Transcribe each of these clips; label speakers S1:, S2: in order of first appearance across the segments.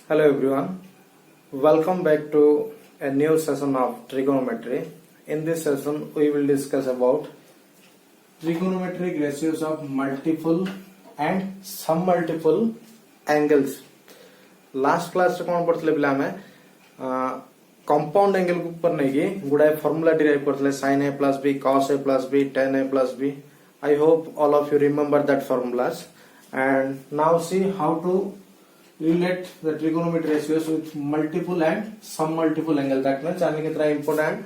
S1: Hello everyone, welcome back to a new session of trigonometry. In this session we will discuss about trigonometric ratios of multiple and submultiple angles. Last class रे कौन पढ़ते पिला में compound angle के ऊपर नहीं की गुड़ाए formula derive करते sin a plus b cos a plus b tan a plus b. I hope all of you remember that formulas. And now see how to relate the trigonometric ratios with multiple and submultiple angle. That means आने के तरह important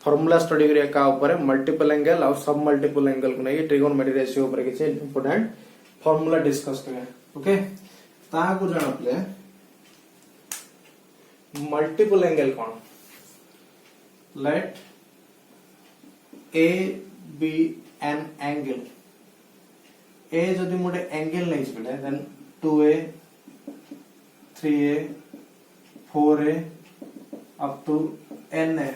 S1: formula study करिए का ऊपर multiple angle और submultiple angle को नहीं trigonometric ratio ऊपर किसी important formula discuss करें. Okay? ताहा को जाना पड़े multiple angle कौन? Let A be an angle. A जदि मोटे angle नहीं चले then 2A 3A 4A up to n है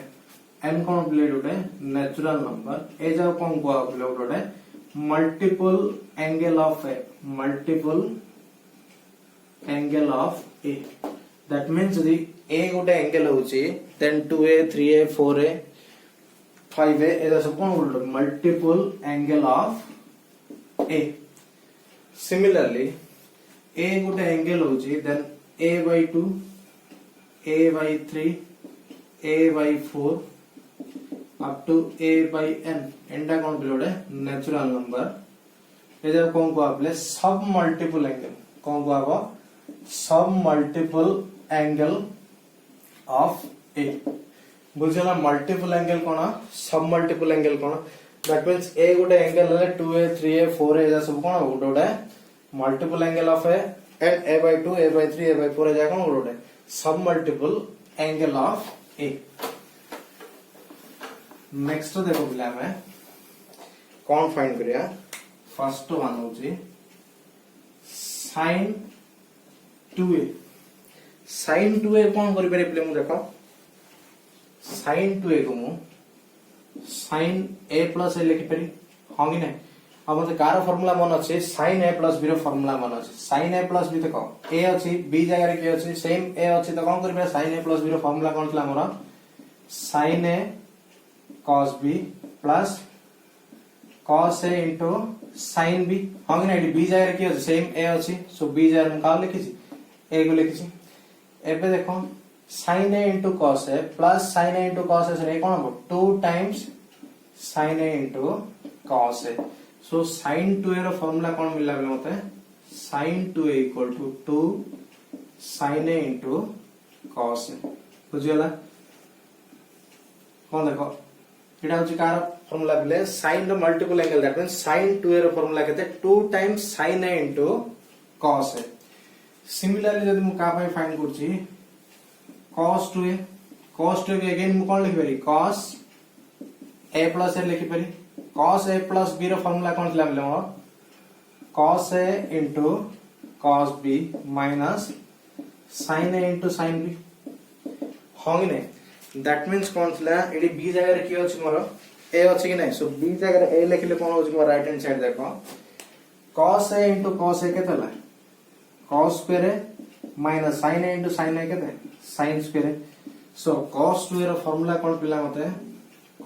S1: n कौन प्लेट उठे नेचुरल नंबर ए जब कौन को प्लेट उठे multiple angle of A multiple angle of A that means दी ए गोटे एंगल होची then 2A 3A 4A 5A एदा सब कौन उठे multiple angle of A similarly A गोटे एंगल होची then a by 2 a by 3 a by 4 up to a by n Enda कौन पिलोड है नेचुरल नंबर ये जब कौन को आपले सब मल्टीपल एंगल कौन को आपको सब मल्टीपल एंगल ऑफ ए बुझला मल्टीपल एंगल कोना सब मल्टीपल एंगल कोना दैट मींस ए गोटे एंगल है 2a 3a 4a एजा सब कोना गोटे multiple angle of A and a by 2 a by 3 a by 4 है जाएगा ना सब multiple angle of A. Next देखो पिला में कौन फाइंड करिया फर्स्ट वन होची sin 2a sin 2a कौन करि पारे पिले मु देखो sin 2a को मु sin a plus a लिखि पारि हां कि नहीं अब मते कार फार्मूला मन अछि sin a plus b रो फार्मूला मन अछि sin a plus b देखो a अछि b जगह रे के अछि सेम a अछि त कोन करबे sin a plus b रो फार्मूला कोन थला मोर sin a cos b plus cos a into sin b हां कि नहीं b जगह रे के अछि सेम a अछि सो b जगह हम का लिखि छी a को लिखि छी एबे देखो sin a into cos a plus sin a into cos a से कोन हो 2 times sin a into cos a. So sin 2a रो फार्मूला कौन मिलला बेले मते sin 2a equal to 2 sin a into cos a बुझियला कौन देखो एटा होची कार फार्मूला बेले sin रो multiple angle that means sin 2a रो फार्मूला केते 2 times sin a into cos a. Similarly जदि मु का पाई फाइंड करची cos 2a के अगेन मु कोन लिखि पारी cos a plus a लिखि पारी cos a plus b रो फार्मूला कोन थला मिले मोर cos a into cos b minus sin a into sin b होगी नै दैट मींस कोन थला एडी b जगह रे की अछि मोर a अछि कि नै सो b जगह रे a लिखले कोन होछि मोर राइट हैंड साइड देखो cos a into cos a केतला cos square a minus sin a into sin a केते sin square a so cos 2a रो फार्मूला कोन पिला मते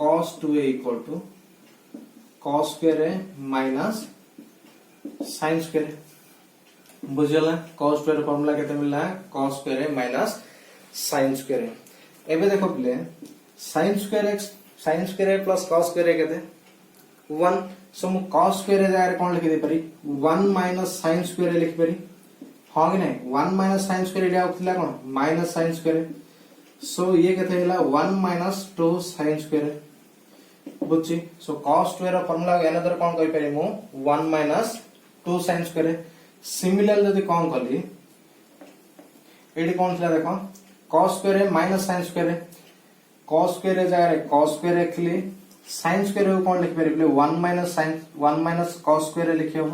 S1: cos 2a equal to cos square a minus sin square a बुझला cos square formula केते मिलला cos square a minus sin square a. एबे देखो play sin square a plus cos square a केते 1 सो मु cos square a जगह रे कोन लिखि दे परी 1 minus sin square a लिखि परी हां कि नहीं 1 minus sin square a आउथला cone minus sin square a सो ये केते होला 1 minus 2 sin square a बुझी सो cos 2 रो फार्मूला अनदर कोन कहि पारि मु 1 minus 2 sin square सिमिलर जदि कोन कली एडी कोन थला देखो cos square minus sin square cos square जगह रे cos square लिखली sin square को कोन लिखि पारि 1 minus cos square लिखियो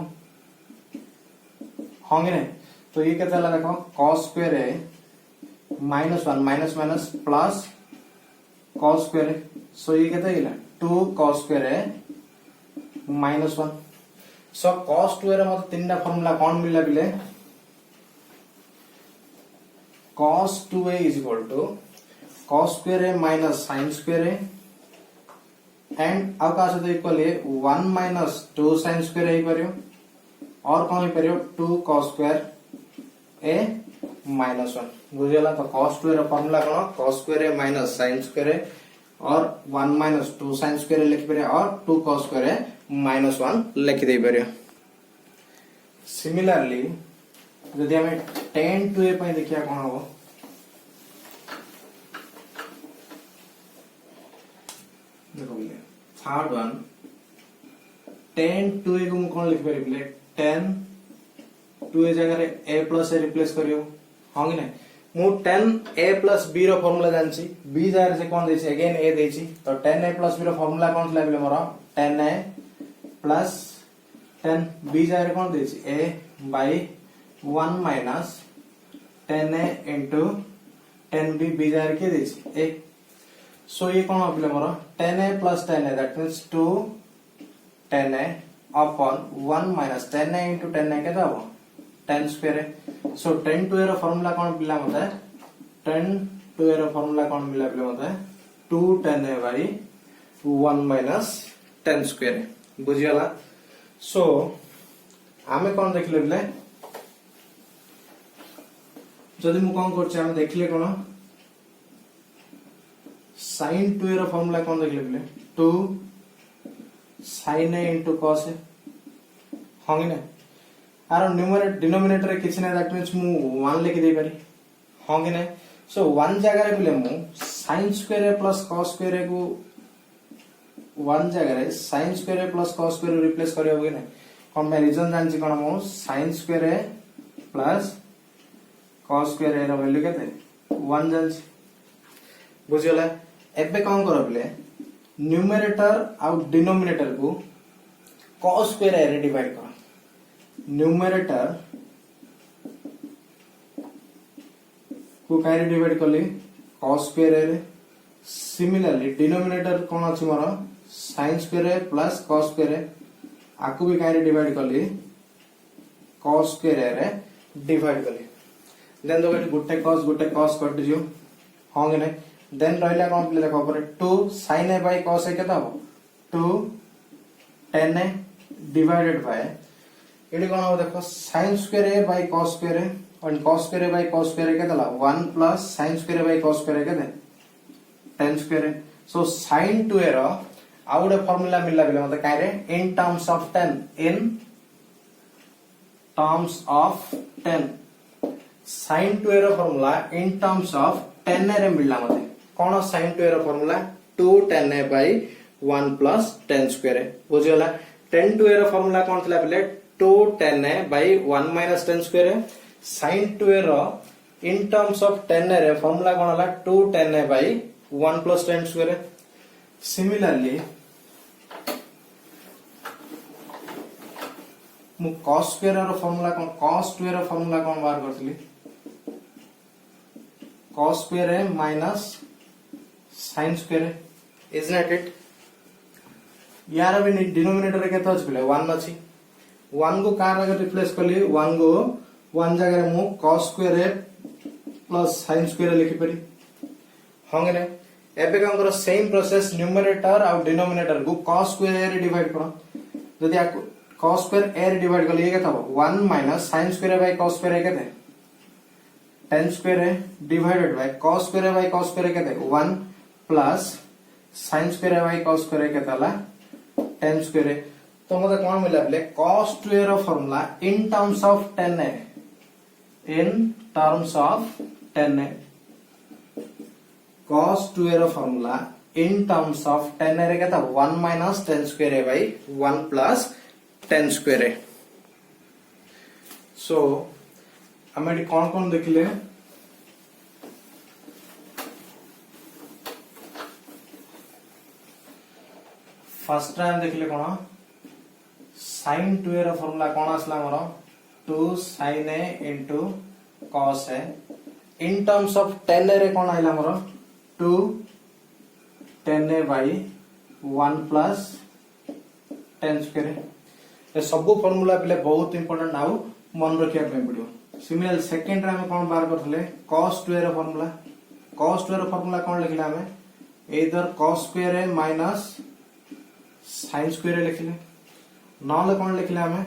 S1: हां कि नहीं तो ये केते हला देखो cos square minus 1 minus plus cos square सो ये केते हिला 2 cos square minus 1 सो cos 2 रे मत तीनटा फार्मूला कोन मिलला बिले cos 2a is equal to cos square a minus sin square a and आउ का सहित इक्वल 1 माइनस 2 sin square हे परियो और कौन हे परियो 2 cos square a minus 1 बुझियला तो cos 2 रो फार्मूला कोन cos square a minus sin square a और 1 minus 2 sin square a लिखि परियो और 2 cos square a minus 1 लिखि दे परियो सिमिलरली यदि हमें tan 2a पय देखिया कोन हो देखो बोले थर्ड वन tan 2a को कौन लिख परिबले tan 2a जगह रे a plus a रिप्लेस करियो हां कि नै मु tan a plus b रो फार्मूला जानछि b जगह से कौन देछि अगेन a देछि तो tan a plus b रो फार्मूला कौन थिला बोले मोर tan a plus tan b जगह रे कौन देछि a by 1 minus tan a into tan b b जगह के देछि a सो ये कौन हो मोर tan a plus tan a that means 2 tan a upon 1 minus tan a into tan a के दबो tan square a so tan 2a रो formula कौन मिला मते tan 2a रो फार्मूला कौन मिला मते 2 tan a by 1 minus tan square a बुझियला सो आमे कौन देखले बले जदि मु कौन करछ हम देखले कोन sin 2a रो फार्मूला कौन देखले बले 2 sin a into cos a होंगे ना आरो न्यूमरेटर डिनोमिनेटर किछ ना दैट मींस मु 1 लिख दे पारी होंगे ना सो 1 जगह रे बले मु sin square a plus cos square a को 1 जगह रे sin square a plus cos square replace करियो होगे ना कंपैरिजन जानछि कोन मु sin square a plus cos square a रो वैल्यू केते 1 जानछि बुझियला एबे कोन करबले न्यूमरेटर आउ डिनोमिनेटर को cos square a रे डिवाइड कर न्यूमरेटर को कारे डिवाइड करली cos square a रे सिमिलरली डिनोमिनेटर कोन अछि मोर sin square a plus cos square a आकु भी कारे डिवाइड करली cos square a रे डिवाइड करली देन दो गुटे cos कट दियो होंगे नै देन रहला कोन प्ले देखो पर 2 sin a by cos a केता हो 2 tan a डिवाइडेड बाय एडी कोन हो देखो sin square a by cos square a और cos square a by cos square a केतला 1 plus sin square a by cos square a केते tan square a सो sin 2a रो आउडे formula मिलला बेले मते कारे in terms of 10 in terms of 10 sin 2a रो फार्मूला इन टर्म्स ऑफ 10 रे मिलला मते कोन sin 2a रो formula 2 tan a by 1 plus tan square a बुझियला tan 2a रो फार्मूला कोन थला बेले 2 tan a by 1 minus tan square a sin 2a रो इन टर्म्स ऑफ 10 रे फार्मूला कोन हला 2 tan a by 1 plus tan square a similarly मु cos square रो formula कोन cos 2a रो फार्मूला कोन बाहर करथली cos square a minus sin square a isn't that it यार भी denominator के तो अछि 1 अछि 1 को कार अगर रिप्लेस करली 1 को 1 जगह मु cos square a plus sin square a लिखि परी होंगे ने एबे काम करो सेम प्रोसेस न्यूमरेटर और डिनोमिनेटर को cos square a रे डिवाइड करो जदि आ cos square a रे डिवाइड करली ये केता 1 minus sin square a by cos square a केते tan square a divided by cos square a by cos square a केते 1 plus sin square a by cos square a केताला tan square a तो मते कोन मिला बले cos 2a रो formula in terms of tan a cos 2a रो formula in terms of tan a रे केता 1 minus tan square a by 1 plus tan square a सो हमें कौन देखले फर्स्ट टाइम देखले कोन sin 2a रो फार्मूला कोन आसला हमर 2 sin a into cos a in terms of tan a रे कोन आइला हमर 2 tan a by 1 plus tan square a ए सब फार्मूला पले बहुत इंपोर्टेंट आउ मन रखिया पे पड़ियो सिमिलर सेकंड रे हम कोन बार करथले cos 2a रो फार्मूला cos 2a रो फार्मूला कोन लिखला हमें इधर cos square A minus sin square लिखले नले कोन लिखले हमें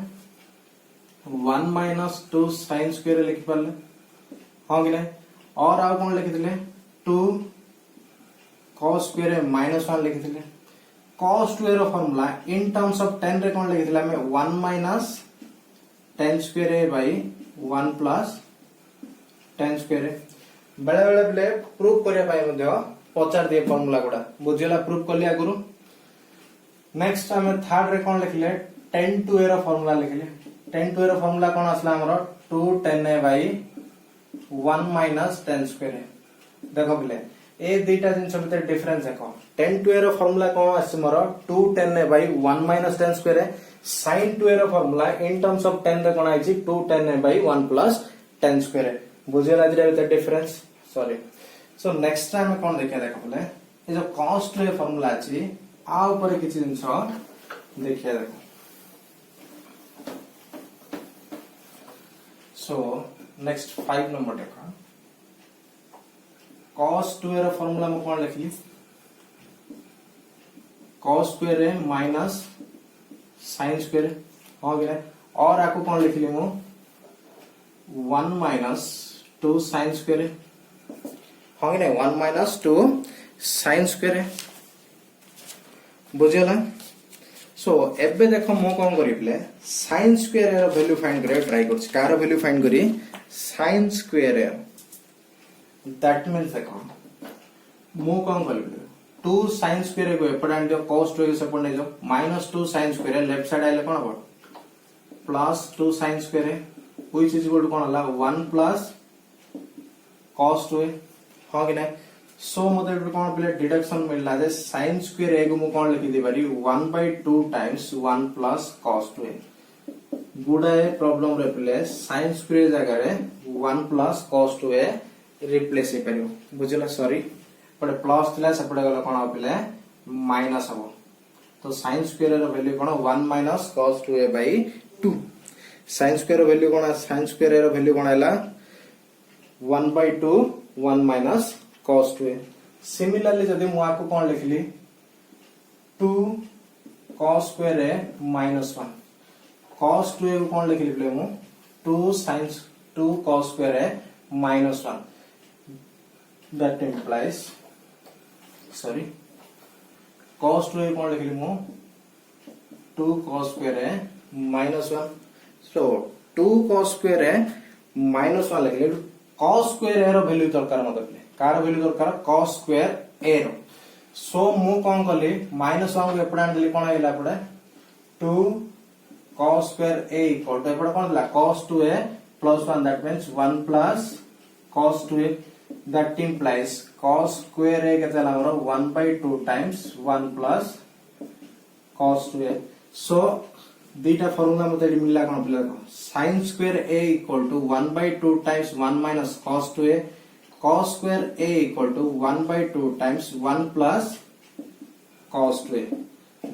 S1: 1 माइनस 2 sin स्क्वायर लिख पाले हां कि नहीं और आ कोन लिख दिले 2 cos स्क्वायर है माइनस 1 लिख दिले cos 2a रो फार्मूला इन टर्म्स ऑफ 10 रे कोन लिख दिले हमें 1 माइनस 10 स्क्वायर है बाय 1 प्लस 10 स्क्वायर है बेले बेले बेले प्रूफ करिया पाए मध्य पचार दिए फार्मूला गुडा बुझिला प्रूफ करलिया गुरु नेक्स्ट हमें थर्ड रे कोन लिखले 10 to a रो फार्मूला लिखले 10 to a रो फार्मूला कोन असला हमरो 2 10a बाय 1 माइनस 10 स्क्वायर है देखो बेले ए दुईटा जिंस भीतर डिफरेंस देखो 10 to a रो फार्मूला कोन आछ मोर 2 10a बाय 1 माइनस 10 स्क्वायर है sin 2a रो फार्मूला इन टर्म्स ऑफ 10 रे कोन आइछि 2 10a बाय 1 प्लस 10 स्क्वायर है बुझिला दिरा भीतर difference sorry so next time में कौन देखिए देखो बोले ये जो cos 2a फार्मूला अछि आ ऊपर किछि जिंस देखिए देखो सो नेक्स्ट 5 नंबर देखो cos 2a रो फार्मूला में कौन लिखली cos square A minus sin square हो गया और आपको कौन लिखली मु 1 माइनस 2 sin स्क्वायर है हाँ कि नहीं 1 माइनस 2 sin स्क्वायर है बुझिला सो एबे देखो मो कोन करी play sin square rho value find करे ट्राई करछि कार वैल्यू फाइंड करी sin स्क्वायर दैट मींस देखो मो कोन करी प्ले 2 sin स्क्वायर को एपडान जो cos 2 के सपोर्ट नै जो -2 sin स्क्वायर लेफ्ट साइड आइले कोन हो +2 sin square which is equal to कोन हला 1 प्लस cos 2 हां कि नै सो मते कोन प्ले डिडक्शन मिलला जे sin स्क्वायर ए को मु कोन लिखि दे बारी 1/2 टाइम्स 1 प्लस cos 2 गुडाए प्रॉब्लम रे प्ले sin स्क्वायर जगह रे 1 प्लस cos 2 रिप्लेस हे परियो बुझला सॉरी पड़े प्लस थिला सेपडे गला कोन प्ले माइनस हबो तो sin स्क्वायर रो वैल्यू कोन 1 minus cos 2 sin square rho value कोन sin स्क्वायर रो वैल्यू कोन हला 1/2 1 माइनस cos 2 सिमिलरली जदि मु आपको कोन लिखली 2 cos स्क्वायर है -1 cos 2 को कोन लिखली प्ले मु 2 sin 2 cos स्क्वायर है -1 that implies sorry cos 2 को कोन लिखली मु 2 cos स्क्वायर है -1 सो 2 cos स्क्वायर है -1 लिखली cos स्क्वायर ए रो वैल्यू दरकार मतलब कार वैल्यू दरकार cos स्क्वायर ए रो सो मु कोन कली -1 को एपडा देली कोन आइला पड़े 2 cos square A equal to एपडा कोन दिला cos 2a + 1 that means 1 plus cos 2a that implies cos square A केते हमरो 1/2 times 1 plus cos 2a so दीटा फार्मूला मते मिलला कोन प्ले sin स्क्वायर a equal to 1/2 times 1 minus cos 2a cos स्क्वायर a equal to 1/2 times 1 plus cos 2a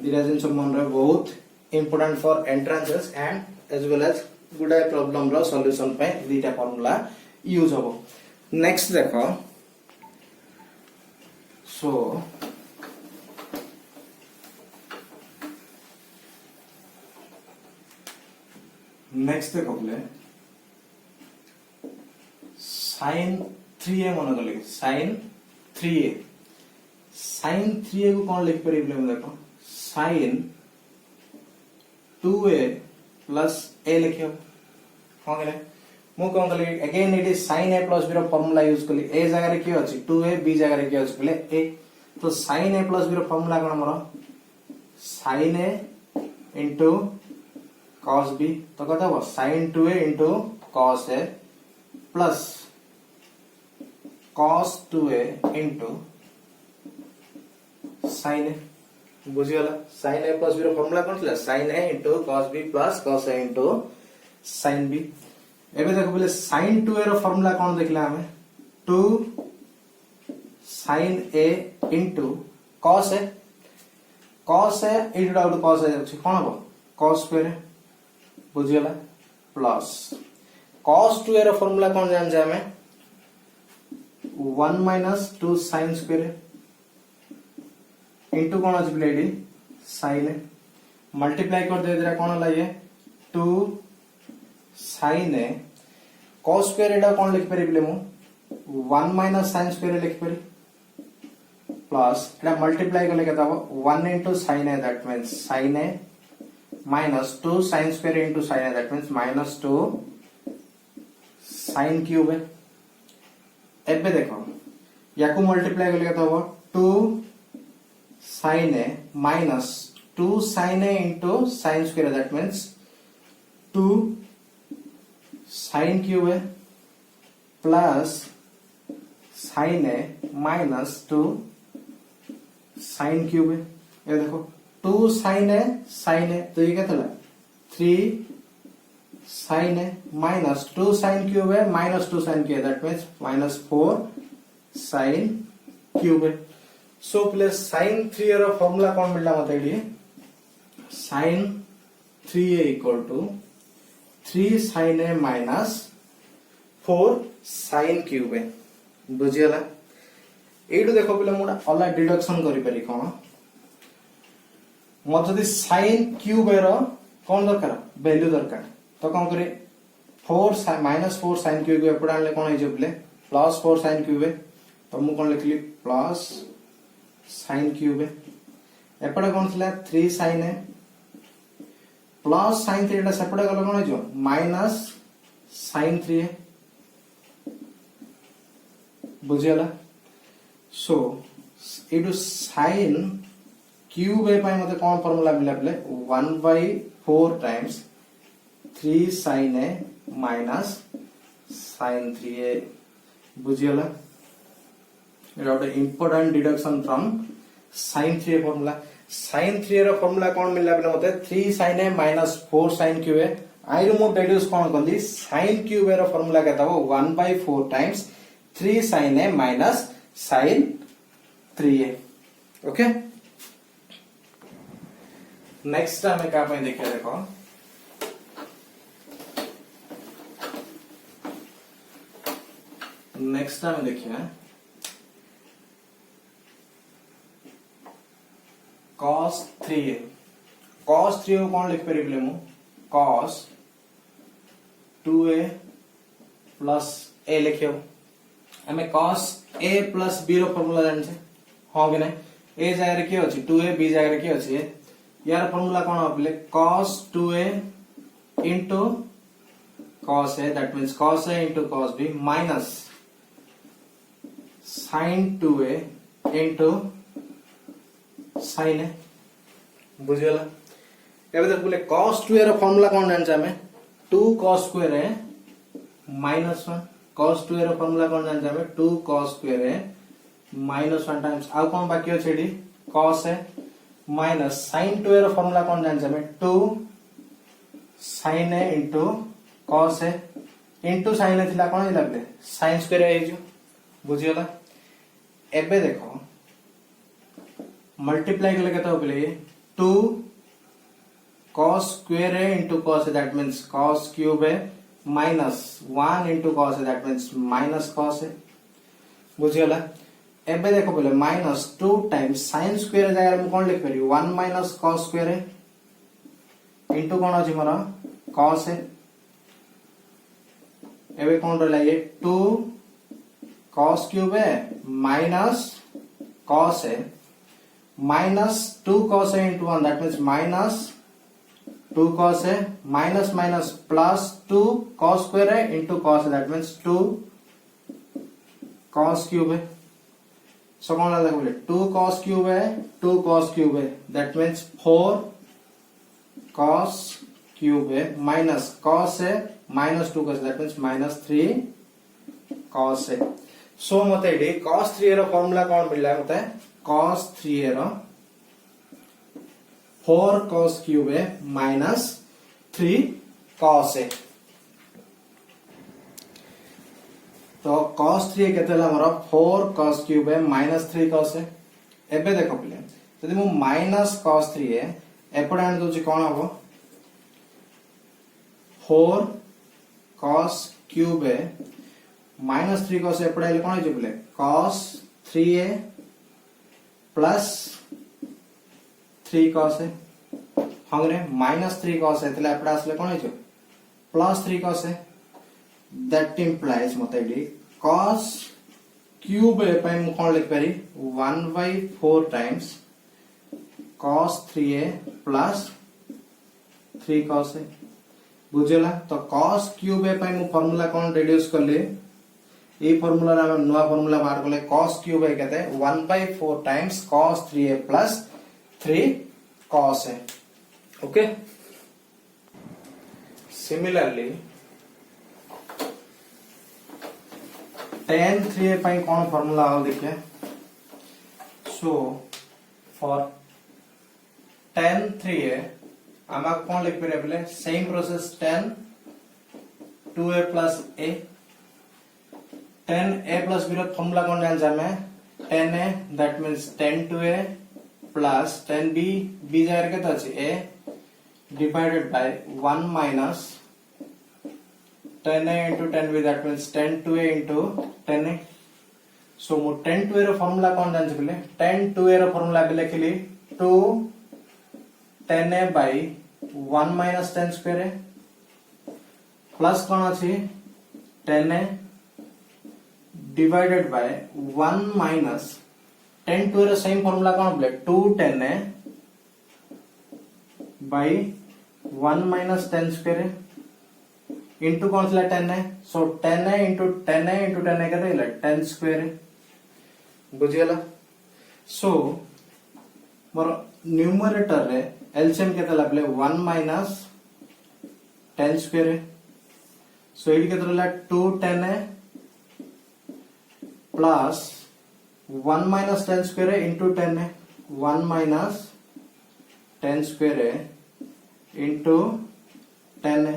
S1: दीटा जिंस मन रे बहुत important for entrances and as well as गुडा प्रॉब्लम रो सॉल्यूशन पे दीटा फार्मूला यूज होबो नेक्स्ट देखो सो नेक्स्ट देखो बोले sin 3a मन कर लिख sin 3a को कौन लिख पारे देखो sin 2a प्लस a लिखियो हां गेले मु कोन कली again it is sin a plus b रो फार्मूला यूज कली a जगह रे की अछि 2a b जगह रे की अछि बोले a तो sin a प्लस b रो फार्मूला कोन हमरो sin a into cos b तो कहता है sin 2a into cos a plus cos 2a into sin a बुझियला sin a plus b रो फार्मूला कोन थिला sin a into cos b plus cos a into sin b एबे देखो बोले sin 2a रो फार्मूला कोन देखला हमें 2 sin a into cos a into cos a अछि कोन हो cos स्क्वायर बुझियला प्लस cos 2a ର फॉर्मूला कौन जान जाए हमें 1 माइनस 2 sin स्क्वायर इनटू कौन अछि प्लेडी sin मल्टीप्लाई कर दे देरा कौन लाइए 2 sin cos स्क्वायर एटा कौन लिख परिबले मु 1 माइनस sin स्क्वायर लिख परि प्लस एटा मल्टीप्लाई करले केता हो 1 into sin a that means sin a minus 2 sin square into sin a that means minus 2 sin cube एबे देखो याकू मल्टीप्लाई करले केता हो 2 sin a minus 2 sin a into sin square that means 2 sin cube plus sin a minus 2 sin cube ये देखो 2 sin a तो ये क्या 3 sin a minus 2 sin cube minus 2 sin cube that means minus 4 sin cube so plus sin 3a ର formula कौन मिलला मते AD sin 3a equal to 3 sin a minus 4 sin cube बुझियला एडु देखो पिला मुडा अला डिडक्शन करि परि कोन मत जदि sin क्यूब रो कोन दरकार वैल्यू दरकार तो कोन करे 4 minus 4 sin क्यूब एपडा ले कोन हे जबले प्लस 4 sin क्यूब तो मु कोन लिखली प्लस sin क्यूब एपडा कोन थला 3 sin ए प्लस sin 3 एटा सेपडा गलो कोन हे जो माइनस sin 3 बुझियला सो इडु sin क्यूब ए पाई मते कोन फार्मूला मिला पले 1/4 times 3 sin a minus sin 3a बुझियला एटा ଗୋଟେ important deduction from sin 3a formula sin 3a रो फार्मूला कोन मिला पले मते 3 sin a minus 4 sin cube A आई रो मो डेड्यूस कोन कंदी sin क्यूब ए रो फार्मूला केता हो 1/4 times 3 sin a minus sin 3a okay next हमें क्या पे देखिए देखो नेक्स्ट हमें देखिए cos 3a cos 3a को कौन लिख परिबले मु cos 2a plus a लिखियो हमें cos a plus b रो फार्मूला जान छे हां कि नहीं a जाय रे की अछि 2a b जाय रे की अछि यार फार्मूला कौन होबले cos 2a into cos a that means cos a into cos b minus sin 2a into sin a बुझियला एबे देख बोले cos 2a रो फार्मूला कौन जान छ हमें 2 cos square a minus 1 cos 2a रो फार्मूला कौन जान छ हमें 2 cos square a minus 1 times आ कौन बाकी अछि एडी cos a minus sin 2a रो फार्मूला कौन जान छ हमें 2 sin a into cos a into sin a थिला कौन हिला बले sin square a जो बुझियला एबे देखो मल्टीप्लाई करले केता होबले 2 cos square a into cos a that means cos cube a minus 1 into cos a that means minus cos a बुझियला एबे देखो बोले minus 2 times sin square जगह में कौन लिख परियो 1 minus cos square a into कौन अछि मोर cos a एबे कौन रहला ये 2 cos cube a minus cos a minus 2 cos a into 1 that means minus 2 cos a minus minus plus 2 cos square a into cos a that means 2 cos cube a so कौन लगा बोले 2 cos cube a 2 cos cube a that means 4 cos cube a minus cos a minus 2 cos that means minus 3 cos a so मते AD cos 3a रो formula कौन मिलला मते cos 3a row 4 cos cube a minus 3 cos a तो cos 3a केते ला हमर 4 cos cube a minus 3 cos a एबे देखो पिले जदि मु minus cos 3a एपडे आन दोची कोन हबो 4 cos cube A minus 3 cos एपटे आइले कोन हे बोले cos 3a plus 3 cos A हंगरे माइनस 3 cos ए तले एपटे आसले कोन हे plus 3 cos A that implies मते डी cos क्यूब ए पई मु कोन लिख पारी 1/4 times cos 3a plus 3 cos A बुझला तो cos क्यूब ए पई मु फार्मूला कोन रिड्यूस करले ए फार्मूला रा नवा फार्मूला बाहर करले cos क्यूब ए कहते 1/4 times cos 3a plus 3 cos ए ओके सिमिलरली tan 3a पई कोन फार्मूला आ देखिए सो फॉर tan 3a आमा कौन लिख पे बोले same process tan 2a plus a tan a plus b रो फॉर्मूला कौन जान जामे tan a that means tan 2a plus tan b b जायर के तो अछि a divided by 1 minus tan a into tan b that means tan 2a into tan a so मु tan 2a रो formula कौन जान बोले tan 2a रो formula के लिखली 2 tan a by 1 minus tan square a plus कौन अच्छी tan a divided by 1 minus tan 2 row same formula कौन बोले 2 tan a by 1 minus tan square a into कौन सा tan a so tan a into tan a into tan a कहते हैं tan square a बुझियला so मोर numerator रे LCM केते लागले 1 minus tan square A so AD केते रहला 2 tan है प्लस 1 माइनस tan स्क्वायर है इनटू tan है 1 माइनस tan स्क्वायर है इनटू tan है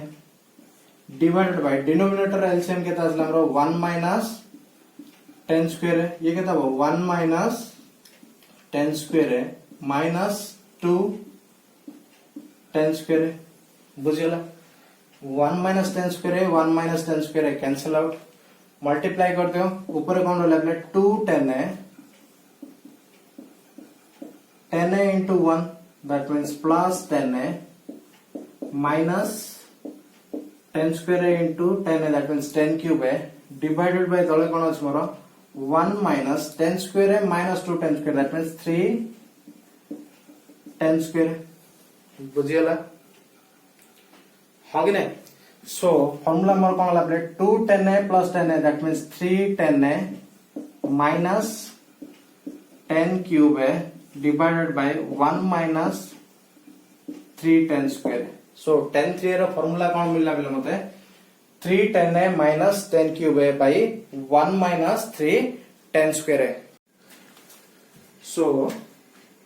S1: डिवाइडेड बाय डिनोमिनेटर एलसीएम केते आसला हमरो 1 माइनस tan स्क्वायर है ये केते हो 1 minus tan square A minus 2 tan square है बुझियला 1 माइनस tan स्क्वायर है 1 माइनस tan स्क्वायर है कैंसिल आउट मल्टीप्लाई कर दो ऊपर कौन रहला 2 tan है tan A into 1 that means plus tan A minus tan square A into tan A that means tan cube A divided by तळे कोन अछि मोर 1 minus tan square A minus 2 tan square that means 3 tan square बुझियला हां कि नहीं so formula मोर कोन लागले 2 tan a plus tan a that means 3 tan a minus tan cube A divided by 1 minus 3 tan square so tan 3 रो formula कोन मिलला बिले मते 3 tan a minus tan cube A by 1 minus 3 tan square A so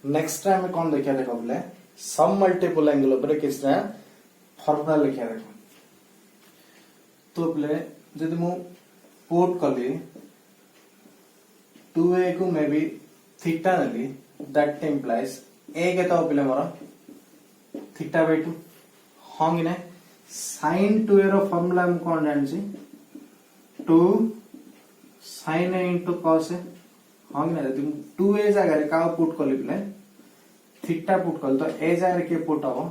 S1: next time में कौन देखिया देखो बोले सम मल्टीपल एंगल ऊपर किसरा फार्मूला लिखिया देखो तो बोले जदि मु पुट कली 2a को मे बी थीटा नली दैट इंप्लाइज a के तो बोले मोर थीटा बाय 2 हां कि नहीं sin 2a रो फार्मूला हम कौन जानछि 2 sin a into cos a हां कि नहीं तुम 2a जगह रे का पुट कली बोले थीटा पुट कल तो a जगह रे के पुट हो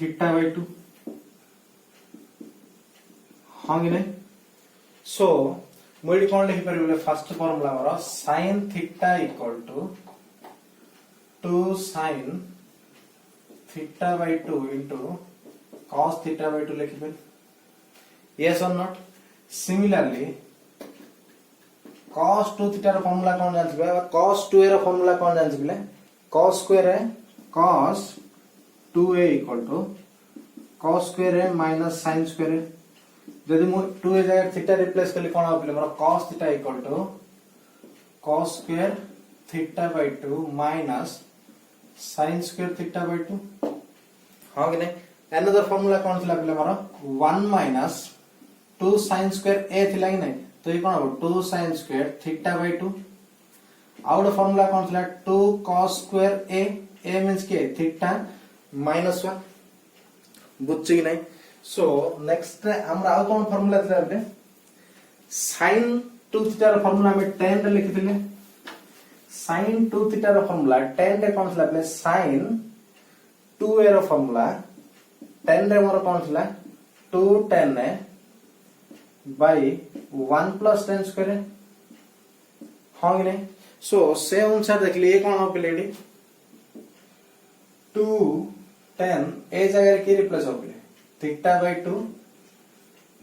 S1: थीटा बाय 2 हां कि नहीं सो मोडी कौन लिखि परबे बोले फर्स्ट फार्मूला हमर sin theta equal to 2 sin theta by 2 into cos theta by 2 लिखिबे yes or not similarly cos 2 theta रो फार्मूला कोन जानछबे cos 2a रो फार्मूला कोन जानछबे cos square A cos 2a equal to cos square A minus sin square A यदि मु 2a जगह थीटा रिप्लेस करले कोन आबले मोर cos theta equal to cos square theta by 2 minus sin square theta by 2 हां कि नहीं another formula कौन थिला बिले मारो 1 minus 2 sin square a थिला कि नहीं तो ये कौन हो 2 sin square theta by 2 out formula कौन थिला 2 cos square a मींस के थीटा -1 बुझछि कि नहीं सो नेक्स्ट हमरा आउ कोन फार्मूला थिला बे sin 2 थीटा रो फार्मूला हम 10 रे लिखिथिले sin 2 थीटा रो फार्मूला 10 रे कोन थिला बे sin 2a रो फार्मूला 10 रे मोर कोन थिला 2 10 ए बाय 1 प्लस 10 स्क्वायर हां कि नहीं सो से अनुसार देख लिए कोन हो पिलेडी 2 10 ए जगह की रिप्लेस हो पिले theta by 2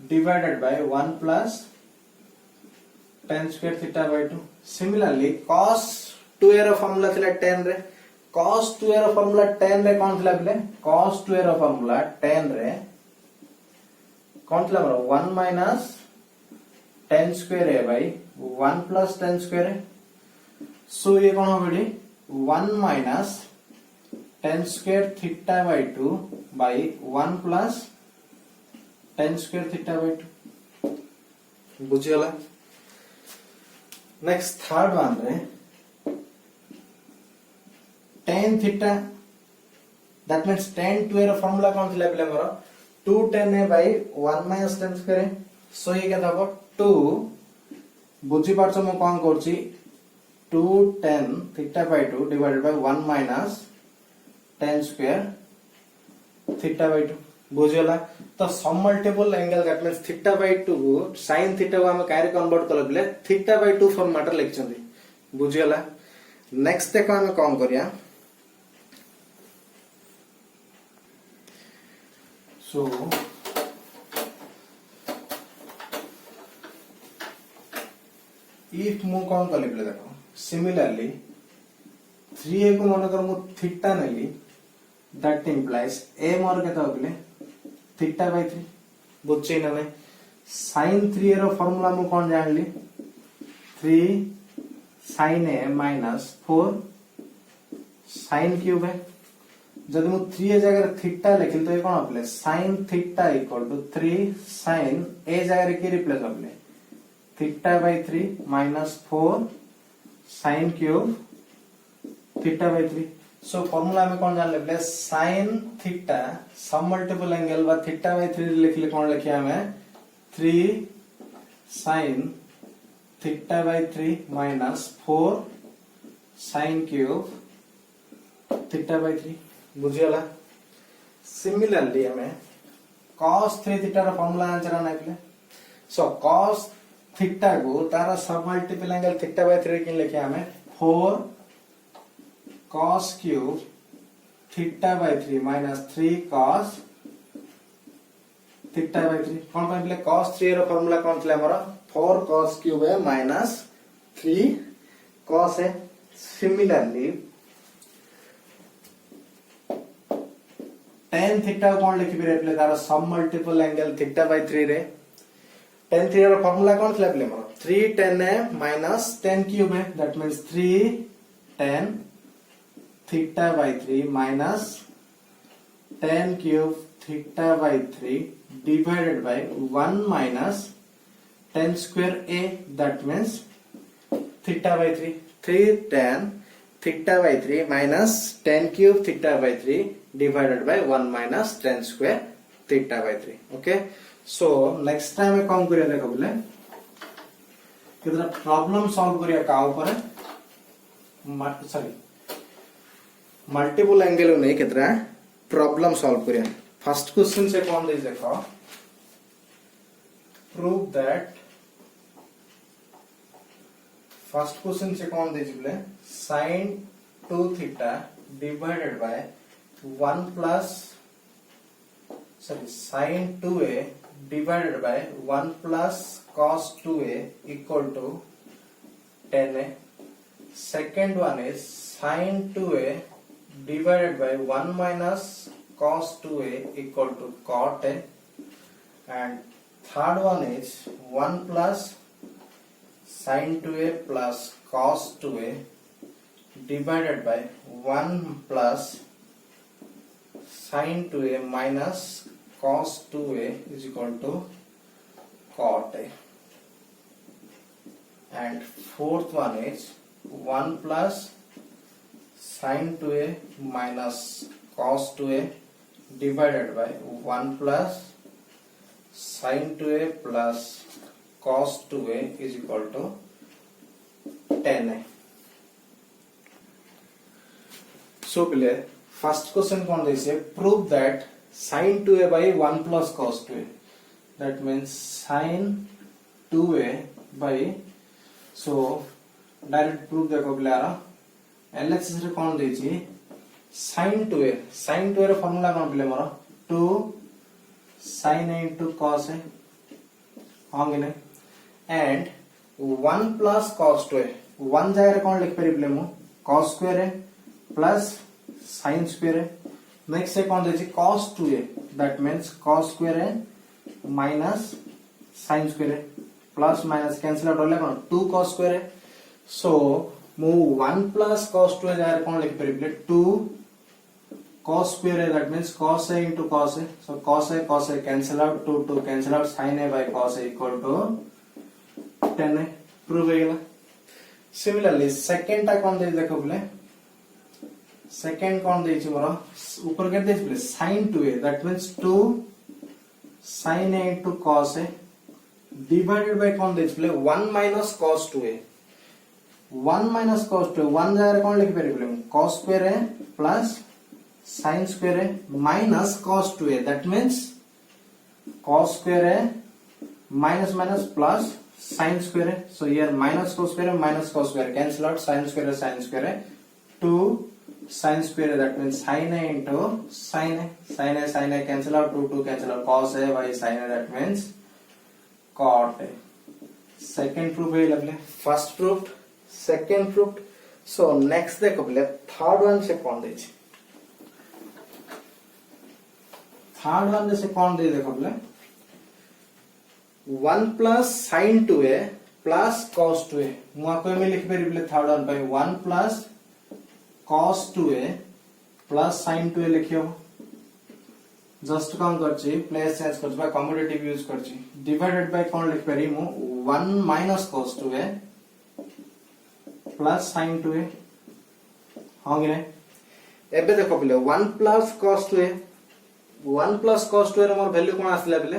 S1: divided by 1 plus 10 square theta by 2 similarly cos 2a रो फार्मूला थिला 10 रे cos 2a रो फार्मूला 10 रे कोन थिला बिले cos 2a रो फार्मूला 10 रे कोन थिला बरो 1 माइनस 10 स्क्वायर है भाई 1 प्लस 10 स्क्वायर है सो ये कोन हो बेडी 1 माइनस 10 स्क्वायर थीटा बाय 2 बाय 1 प्लस 10 स्क्वायर थीटा बाय 2 बुझियला नेक्स्ट थर्ड वन रे tan theta that means tan 2 रो फार्मूला कोन थिला बिले मोर 2 tan A by 1 minus 10 square A so ये के दबो 2 बुझी पारछो म कोन करछि 2 tan theta by 2 divided by 1 minus 10 square theta by 2 बुझियला तो some multiple angle that means theta by 2 sin theta को हम काहे कन्वर्ट करले बिले थीटा बाय 2 फॉर्मेट रे लिखछंती बुझियला नेक्स्ट देखो हम कोन करिया सो इफ मु कोन कले बिले देखो सिमिलरली 3a को मन कर मु थीटा नेली दैट इंप्लाइज a मोर केता होबले थीटा बाय 3 बुझछै ना नै sin 3a रो फार्मूला मु कोन जानली 3 sin a minus 4 sin cube A जब मु 3a जगह थीटा लिखिल तो ये कोन होबले sin theta equal to 3 sin a जगह की रिप्लेस होबले theta by 3 minus 4 sin cube theta by 3 so formula में कौन जान ले sin theta some multiple angle बा थीटा बाय 3 लिखले कौन लिखिया हमें 3 sin theta by 3 minus 4 sin cube theta by 3 बुझियला सिमिलरली हमें cos 3 थीटा रो फार्मूला आंसर आना है सो cos थीटा को तारा सब मल्टीपल एंगल थीटा बाय 3 किन लिखे हमें 4 cos cube theta by 3 minus 3 cos theta by 3 कोन कोन ले cos 3 रो फार्मूला कोन थिला हमर 4 cos क्यूब है माइनस 3 cos है सिमिलरली tan थीटा कोन लिखि बिरे प्ले तारा सब मल्टीपल एंगल थीटा बाय 3 रे tan थीटा रो फार्मूला कोन थिला प्ले हमर 3 tan है माइनस 10 क्यूब है that means 3 tan theta by 3 minus 10 cube theta by 3 divided by 1 minus 10 square a that means theta by 3 3 tan theta by 3 minus 10 cube theta by 3 divided by 1 minus 10 square theta by 3 okay so next time में कम करिया देखो बोले कितना problem solve करिया का ऊपर sorry multiple angle नहीं कितना प्रॉब्लम सॉल्व करिया फर्स्ट क्वेश्चन से कौन दे देखो प्रूव दैट फर्स्ट क्वेश्चन से कौन दे बोले sin 2 theta divided by 1 plus sorry sin 2a divided by 1 plus cos 2a equal to 10a. Second one is sin 2a divided by 1 minus cos 2a equal to cot a. And third one is 1 plus sin 2a plus cos 2a divided by 1 plus sin 2a minus cos 2a is equal to cot a. And fourth one is 1 plus sin 2a minus cos 2a divided by 1 plus sin 2a plus cos 2a is equal to tan a. So पिले first question कौन दे से prove that sin 2a by 1 plus cos 2a, that means sin 2a by, so direct proof देखो पिले आरा LHS रे कौन दे छी sin 2a रो formula कौन पिले मोर 2 sin a into cos a होंगे ने एंड 1 plus cos 2a 1 जाय रे कौन लिख परि पिले मु cos square a plus sin square a. Next से कौन दे छी cos 2a, that means cos square a minus sin square a plus minus cancel out होले कौन 2 cos square a. So मु 1 plus cos 2a जाय कौन लिख परिबले 2 cos square a, that means cos a into cos a. So cos a cancel out 2 cancel out sin a by cos a equal to tan a. Prove हो गया. Similarly second टा कौन दे देखो बोले second कौन दे छी मोर ऊपर के दे बोले sin 2a, that means 2 sin a into cos a divided bye कौन दे छी बोले 1 minus cos 2a 1 minus cos 2 1 जाय कौन लिख परिबले cos square a plus sin square a minus cos 2a, that means cos square a minus minus plus sin square a. So here minus cos square a minus cos square cancel out sin square a 2 sin square a, that means sin a into sin a cancel out 2 cancel out cos a by sin a, that means cot a. Second proof है लगले first proof second proof. So next देखो बोले third one से कौन दे छी third one से कौन दे देखो बोले 1 plus sin 2a plus cos 2a मुआ कोई में लिख परिबले third one by 1 plus cos 2a plus sin 2a लिखियो जस्ट कौन करछि प्लेस चेंज करछि बा कमोडेटिव यूज करछि डिवाइडेड बाय कौन लिख परि मु 1 minus cos 2a plus sin 2a होंगे ने एबे देखो बोले 1 plus cos 2a 1 plus cos 2a रे मोर वैल्यू कोन आसला बोले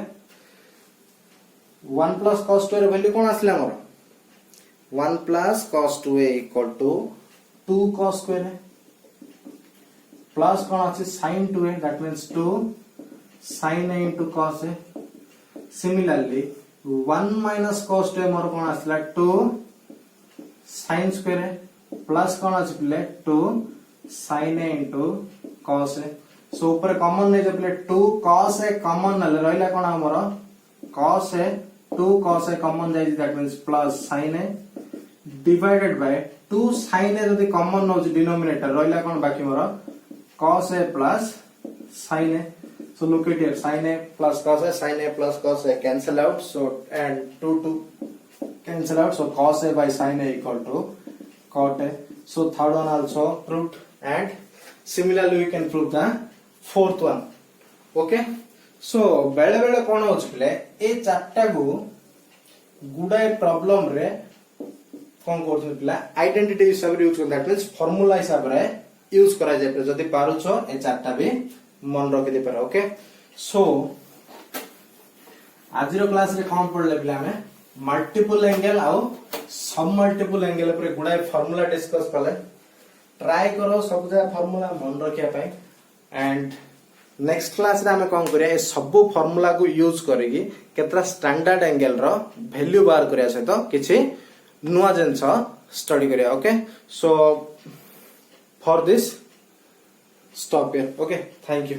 S1: 1 plus cos 2a रे वैल्यू कोन आसला मोर 1 plus cos 2a equal to 2 cos square plus कोन अछि sin 2a, that means 2 sin a into cos a. Similarly 1 minus cos 2a मोर कोन आसला 2 sin square a plus कोन अछि play 2 sin a into cos a. So ऊपर common नै जे play 2 cos a common न रहला कोन हमर cos a 2 cos a common जाय, that means plus sin a divided by 2 sin a जदी common न denominator रहला कोन बाकी मोर cos a plus sin a. So look at here sin a plus cos a cancel out, so and 2 cancel out, so cos a by sin a equal to cot a. So third one also proved, and similarly we can prove the fourth one. Okay, so बेले बेले कोन होछ play ए चारटा गु गुडाय problem रे कोन करछ play identity हिसाब रे use कर, that means formula हिसाब रे यूज करा जाय जदी पारुछो ए चारटा भी मन रखि दे पारो. ओके, सो आजिरो क्लास रे कोन पढले प्ले हमें मल्टीपल एंगल आउ सब मल्टीपल एंगल पर गुडाय फार्मूला डिस्कस कले. ट्राई करो सब जा फार्मूला मन रखिया पाई, एंड नेक्स्ट क्लास रे हमें कोन करिया ए सब फार्मूला को यूज करेगी केतरा स्टैंडर्ड एंगल रो वैल्यू बार करिया से तो किछि नुवा जिंस स्टडी करिया. Okay, so for this stop here. Okay, thank you.